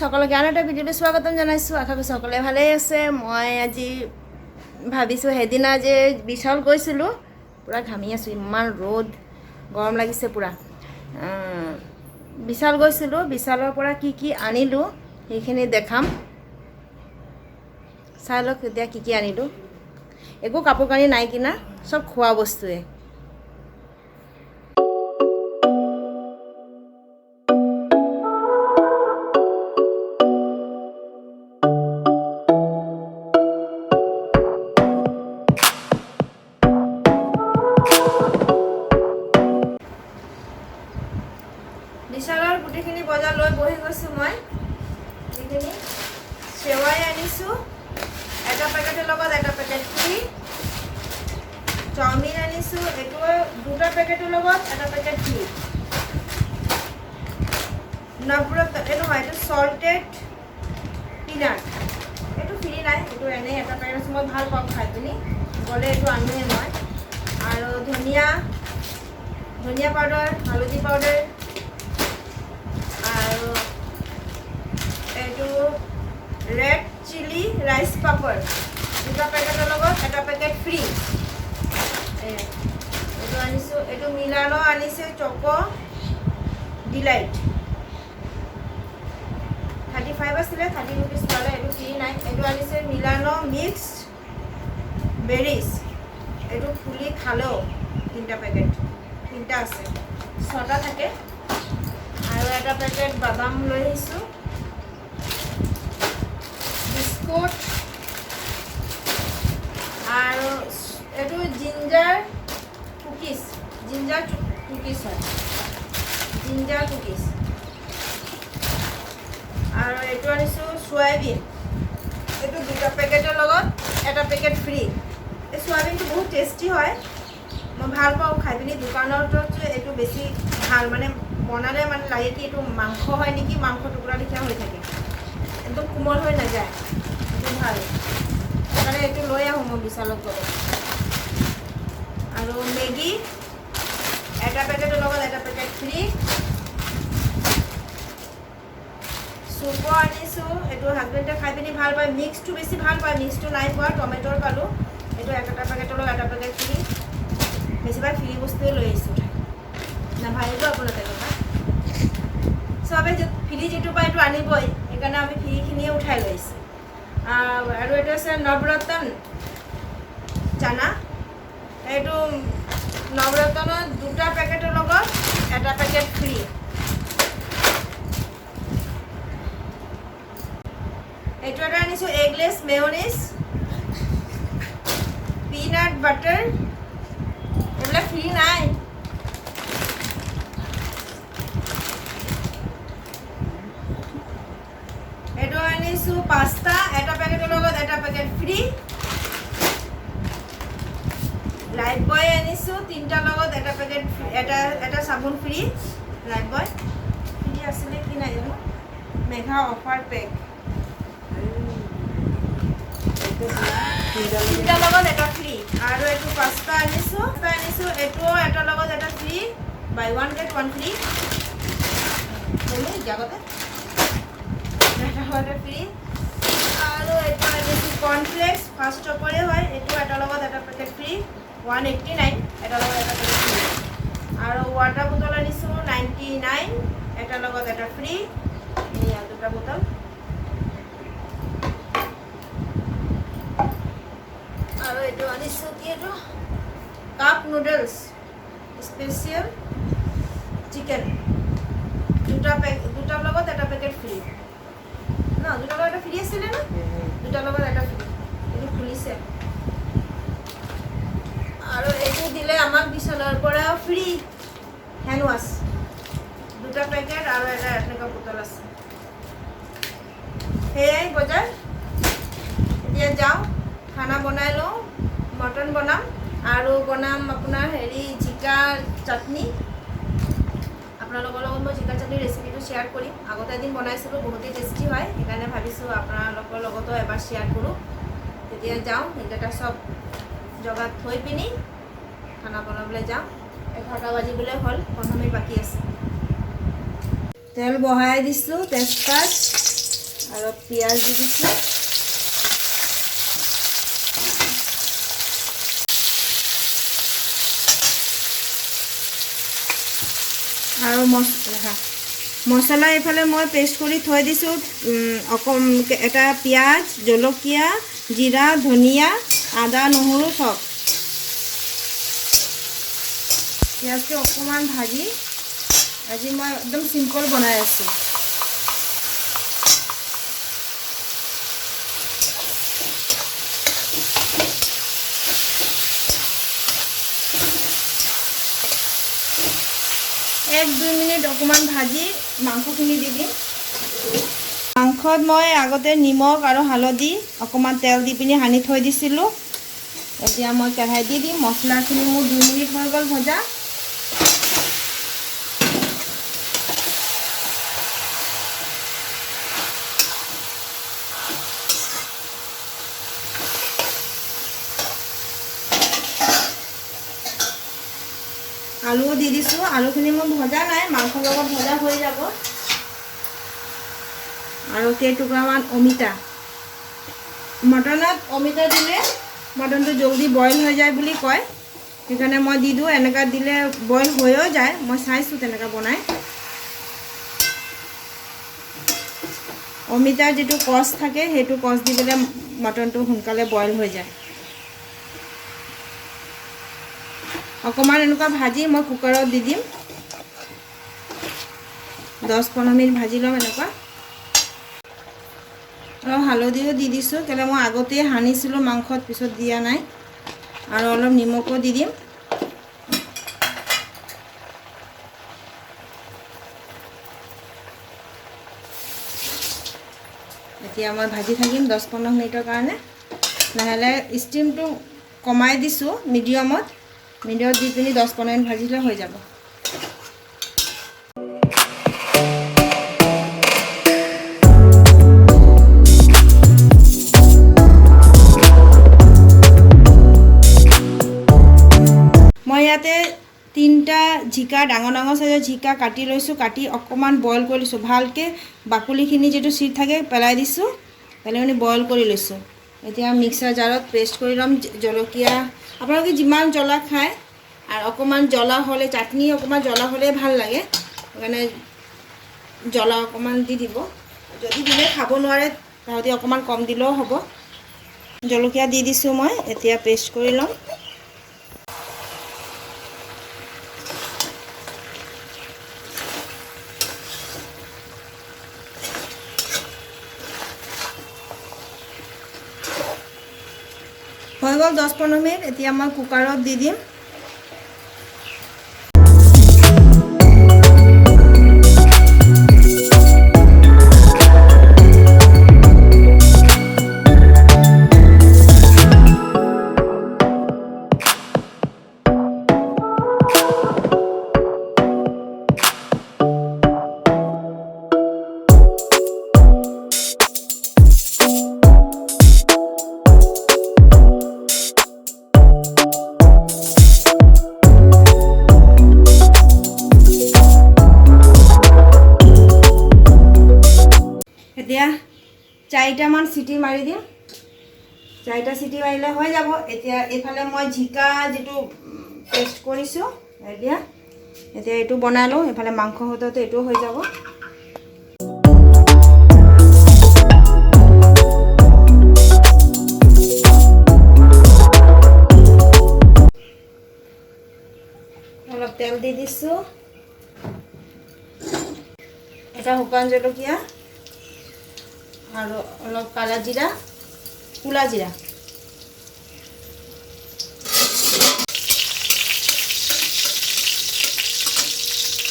সকলকে আন এটা ভিডিঅ'লৈ স্বাগতম জনাইছোঁ। আশা কৰিছোঁ সকলোৱে ভালেই আছে। মই আজি ভাবিছোঁ সেইদিনা যে বিশাল গৈছিলোঁ, পূৰা ঘামি আছোঁ, ইমান ৰ'দ, গৰম লাগিছে পূৰা। বিশাল গৈছিলোঁ, বিশালৰ পৰা কি কি আনিলোঁ সেইখিনি দেখাম। চাই লওক এতিয়া কি কি আনিলোঁ। একো কাপোৰ কানি নাই কিনা, চব খোৱা বস্তুৱে। বিশালৰ গোটেইখিনি বজাৰ লৈ বহি গৈছোঁ মই। যিখিনি চেৱাই আনিছোঁ, এটা পেকেটৰ লগত এটা পেকেট ফ্ৰী। চাওমিন আনিছোঁ, এইটো দুটা পেকেটৰ লগত এটা পেকেট ফ্ৰী। নৱৰত্ন এইটো নহয়, এইটো চল্টেড পিনাট, এইটো ফ্ৰী নাই, এইটো এনেই এটা পেকেট আছে। মই ভাল পাওঁ খাই পিনি, গ'লে এইটো আনোৱেই মই। আৰু ধনিয়া পাউডাৰ, হালধি পাউডাৰ, আৰু এইটো ৰেড চিলি ৰাইচ পাপৰ, দুটা পেকেটৰ লগত এটা পেকেট ফ্ৰী। এইটো আনিছোঁ, এইটো মিলানো আনিছে চকো ডিলাইট, 35 আছিলে, 30 ৰুপিজ পালে, এইটো ফ্ৰী নাই। এইটো আনিছে মিলানো মিক্সড বেৰিজ, এইটো খুলি খালেও তিনিটা পেকেট, তিনিটা আছে, 6টা থাকে। আৰু এটা পেকেট বাদাম লৈ আহিছোঁ, বিস্কুট, আৰু এইটো জিঞ্জাৰ কুকিজ হয়, জিঞ্জাৰ কুকিজ। আৰু এইটো আনিছোঁ চয়াবিন, এইটো দুটা পেকেটৰ লগত এটা পেকেট ফ্ৰী। এই চয়াবিনটো বহুত টেষ্টি হয়, মই ভাল পাওঁ খাই পিনি। দোকানতো এইটো বেছি ভাল, মানে বনালে মানে লাগে কি এইটো মাংস হয় নেকি, মাংস টুকুৰা লিখা হৈ থাকে, একদম কোমল হৈ নাযায়, এইটো ভাল। সেইকাৰণে এইটো লৈ আহোঁ মই বিশালত গ'লে। আৰু মেগী এটা পেকেটৰ লগত এটা পেকেট ফ্ৰী। চুপো আনিছোঁ, এইটো হাজবেণ্ডে খাই পিনি ভাল পায়, মিক্সটো বেছি ভাল পায়, মিক্সটো নাই পোৱা, টমেট'ৰ পালোঁ। এইটো এটা পেকেটৰ লগত এটা পেকেট ফ্ৰী। বেছিভাগ ফ্ৰী বস্তুৱে লৈ আহিছোঁ, নাভাবিব আপোনালোকে কথা। চবে ফ্ৰী যিটো পায় এইটো আনিবই, সেইকাৰণে আমি ফ্ৰীখিনিয়ে উঠাই লৈ আহিছোঁ। আৰু এইটো আছে নৱৰত্ন চানা, এইটো নৱৰত্নৰ দুটা পেকেটৰ লগত এটা পেকেট ফ্ৰী। এইটো এটা আনিছোঁ এগলেছ মেয়নিজ, পিনাট বাটাৰ, এইবিলাক ফ্ৰী নাই। এইটো আনিছোঁ পাস্তা, এটা পেকেটৰ লগত এটা পেকেট ফ্ৰী। লাইফ বয় আনিছোঁ, তিনিটাৰ লগত এটা পেকেট, এটা চাবোন ফ্ৰী। লাইফ বয় ফ্ৰী আছিলে কি নাই জানো, মেঘা অফাৰ পেক, তিনিটাৰ লগত এটা ফ্ৰী। আৰু এইটো পাস্তা আনিছোঁ, এইটোও এটাৰ লগত এটা ফ্ৰী, বাই 1 get 1 ফ্ৰী। জাগতে এটা ফ্ৰী। আৰু এইটো আনিছোঁ কৰ্ণফ্লেক্স, ফাৰ্ষ্ট চপৰে হয়, এইটো এটাৰ লগত এটা পেকেট ফ্ৰী, 189, এটাৰ লগত এটা পেকেট ফ্ৰী। আৰু ৱাটাৰ বটল আনিছোঁ 99, এটাৰ লগত এটা ফ্ৰী। এয়া দুটা বটল। আৰু এইটো আনিছোঁ কি, এইটো কাপ নুডলছ স্পেচিয়েল চিকেন, দুটাৰ লগত এটা পেকেট ফ্ৰী। ন দুটাৰ লগত এটা ফ্ৰী আছিলে ন, দুটাৰ লগত এটা ফ্ৰী, এইটো খুলিছে। আৰু এইটো দিলে আমাক বিশালৰ পৰা ফ্ৰী হেণ্ড ৱাছ, দুটা পেকেট আৰু এটা এনেকুৱা বটল আছে। সেয়াই বজাৰ। এতিয়া যাওঁ, খানা বনাই লওঁ, মটন বনাম আৰু বনাম আপোনাৰ জিকা চাটনি। আপোনালোকৰ লগত মই জিকা চাটনি ৰেচিপিটো শ্বেয়াৰ কৰিম। আগতে এদিন বনাইছিলোঁ, বহুতেই টেষ্টি হয়, সেইকাৰণে ভাবিছোঁ আপোনালোকৰ লগতো এবাৰ শ্বেয়াৰ কৰোঁ। তেতিয়া যাওঁ, সেইকেইটা চব জগাত থৈ পিনি খানা বনাবলৈ যাওঁ। 11টা বাজিবলৈ হ'ল, 15 মিনিট বাকী আছে। তেল বহাই দিছোঁ, তেজপাত আৰু পিঁয়াজ দি দিছোঁ। আৰু মছলা এইফালে মই পেষ্ট কৰি থৈ দিছোঁ। এটা পিঁয়াজ, জলকীয়া, জিৰা, ধনিয়া, আদা, নহৰু চব। পিঁয়াজটো অকণমান ভাজি, আজি মই একদম চিম্পল বনাই আছোঁ। এক দুই মিনিট অকণমান ভাজি মাংসখিনি দি দিম। মাংসত মই আগতে নিমখ আৰু হালধি অকণমান তেল দি পিনি সানি থৈ দিছিলোঁ। এতিয়া মই কেৰাহীত দি দিম। মছলাখিনি মোৰ 2 মিনিট হৈ গ'ল ভজা। আলুও দি দিছোঁ। আলুখিনি মই ভজা নাই, মাংসৰ লগত ভজা হৈ যাব। আৰু কেইটুকুৰামান অমিতা। মটনত অমিতা দিলে মটনটো জলদি বইল হৈ যায় বুলি কয়, সেইকাৰণে মই দি দিওঁ। এনেকুৱা দিলে বইল হৈও যায়, মই চাইছোঁ তেনেকুৱা বনাই। অমিতাৰ যিটো কচ থাকে সেইটো কচ দি পেলাই মটনটো সোনকালে বইল হৈ যায়। অকণমান এনেকুৱা ভাজি মই কুকাৰত দি দিম। 10-15 মিনিট ভাজি ল'ম এনেকুৱা। আৰু হালধিও দি দিছোঁ, কেলৈ মই আগতেই সানিছিলোঁ মাংসত, পিছত দিয়া নাই। আৰু অলপ নিমখো দি দিম। এতিয়া মই ভাজি থাকিম 10-15 মিনিটৰ কাৰণে। লাহে লাহে ষ্টিমটো কমাই দিছোঁ মিডিয়ামত দি পিনি 10-15 মিনিট ভাজিলে হৈ যাব। মই ইয়াতে 3টা জিকা, ডাঙৰ ডাঙৰ চাইজৰ জিকা কাটি লৈছোঁ। কাটি অকণমান বইল কৰি লৈছোঁ। ভালকৈ বাকলিখিনি যিটো চিট থাকে পেলাই দিছোঁ, পেলাই মানে বইল কৰি লৈছোঁ। এতিয়া মিক্সাৰ জাৰত পেষ্ট কৰি ল'ম। জলকীয়া আপোনালোকে যিমান জ্বলা খায়, আৰু অকণমান জ্বলা হ'লে, চাটনি অকণমান জ্বলা হ'লে ভাল লাগে, সেইকাৰণে জ্বলা অকণমান দি দিব। যদি দিলে খাব নোৱাৰে তাহতি অকণমান কম দিলেও হ'ব। জলকীয়া দি দিছোঁ মই। এতিয়া পেষ্ট কৰি ল'ম। হৈ গ'ল 10-15 মিনিট। এতিয়া মই কুকাৰত দি দিম। এতিয়া 4টামান চিটি মাৰি দিম। 4টা চিটি মাৰিলে হৈ যাব। এতিয়া এইফালে মই জিকা যিটো পেষ্ট কৰিছোঁ, এতিয়া এইটো বনাই লওঁ। এইফালে মাংস হওঁতে এইটো হৈ যাব। অলপ তেল দি দিছোঁ। এটা শুকান জলকীয়া আৰু অলপ কালা জিৰা, ক'লা জিৰা।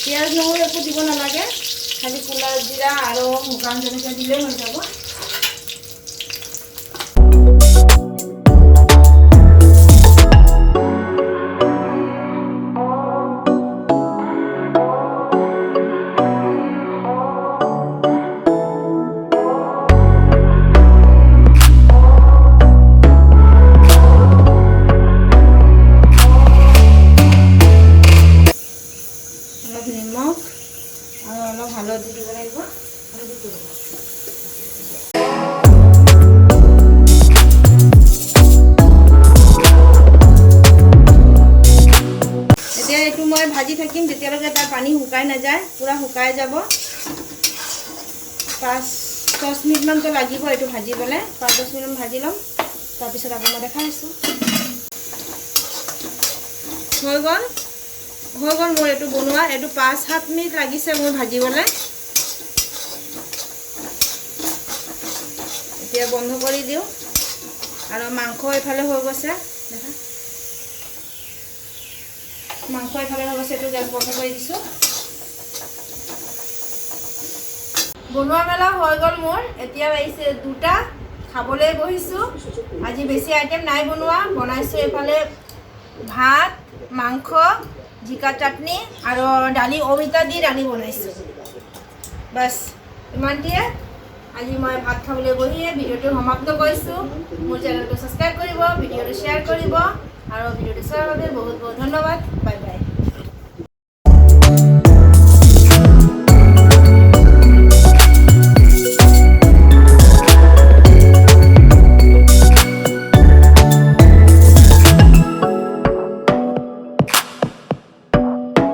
পিঁয়াজ নহৰু একো দিব নালাগে, খালি ক'লা জিৰা আৰু শুকান জলকীয়া দিলেই হৈ যাব। নিমখ আৰু অলপ হালধি দিব লাগিব। এইটো মই ভাজি থাকিম যেতিয়ালৈকে তাৰ পানী শুকাই নাযায়, পূৰা শুকাই যাব। 5-10 মিনিটমানতো লাগিব এইটো ভাজিবলৈ। 5-10 মিনিটমান ভাজি ল'ম, তাৰপিছত আকৌ মই দেখাই আছোঁ। হৈ গ'ল মোৰ এইটো বনোৱা। এইটো 5-7 মিনিট লাগিছে মোৰ ভাজিবলৈ। এতিয়া বন্ধ কৰি দিওঁ। আৰু মাংস এইফালে হৈ গৈছে, দেখা মাংস এইফালে হৈ গৈছে। এইটো গেছ বন্ধ কৰি দিছোঁ। বনোৱা মেলা হৈ গ'ল মোৰ। এতিয়া আহিছে 2টা, খাবলৈ বহিছোঁ। আজি বেছি আইটেম নাই বনোৱা। বনাইছোঁ এইফালে ভাত, মাংস, জিকা চাটনি আৰু দালি, অমিতা দি দালি বনাইছোঁ। বাছ ইমানটিয়ে। আজি মই ভাত খাবলৈ বহিয়ে ভিডিঅ'টো সমাপ্ত কৰিছোঁ। মোৰ চেনেলটো ছাবস্ক্ৰাইব কৰিব, ভিডিঅ'টো শ্বেয়াৰ কৰিব আৰু ভিডিঅ'টো চোৱাৰ বাবে বহুত বহুত ধন্যবাদ। Bye bye.